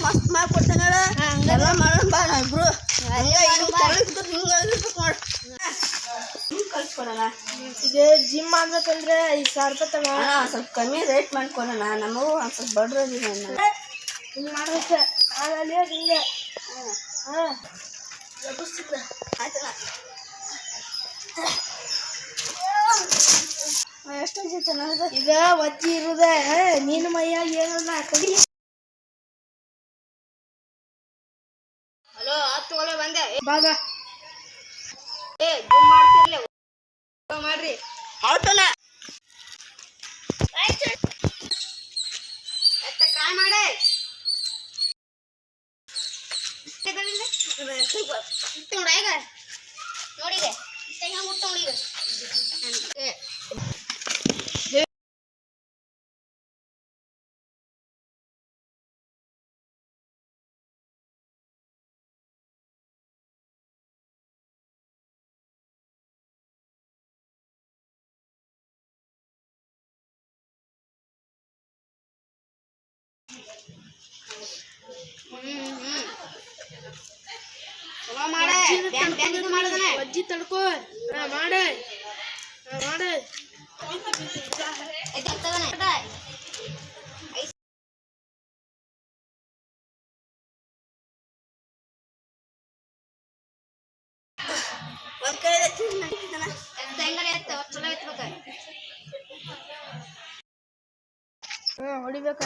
ಮಸ್ತ್ ಮಾಡ್ಕೊಡ್ತೇನೆ ಹೇಳ ಎಲ್ಲ ಮಾಡೋಣ ಬಾ ಇಬ್ರು ಕಳ್ಸ್ಕೊಡೋಣ ಈಗ ಜಿಮ್ ಮಾಡ್ಬೇಕಂದ್ರೆ 5,000 ರೂಪಾಯಿ ತಗೋ ಸ್ವಲ್ಪ ಕಮ್ಮಿ ರೇಟ್ ಮಾಡ್ಕೊಡೋಣ ನಮಗೂ ಒಂದು ಸ್ವಲ್ಪ ಬಡ್ರದಿ ಹಿಂಗೆ ಮಾಡ್ಬೇಕು ಆಮೇಲೆ ಹಿಂಗೆ ಹಾಂ ಆಯ್ತಲ್ಲ ಎಷ್ಟು ಜೊತೆ ನನಗೆ ಈಗ ಒಜ್ಜಿ ಇರುದೆ ನೀನು ಮೈಯಾಗ ಏನಲ್ಲ ಕಡಿ ಹಲೋ ಹತ್ತು ಒಲೆ ಬಂದೆ ಬಾಬಾ ಏ ಜಿಮ್ ಮಾಡ್ತಿರ್ಲಿ ಮಾಡ್ರಿ ಹೌದಲ್ಲ ಟ್ರೈ ಮಾಡಿ ನೋಡಿಗೆ ಮುಟ್ಟ ನೋಡಿಗೆ ಒಜ್ಜಿ ತಡ್ಕೋ ಮಾಡೆ ಮಾಡೆ ಒಂದ್ ಕಡೆ ಹೊಡಿಬೇಕ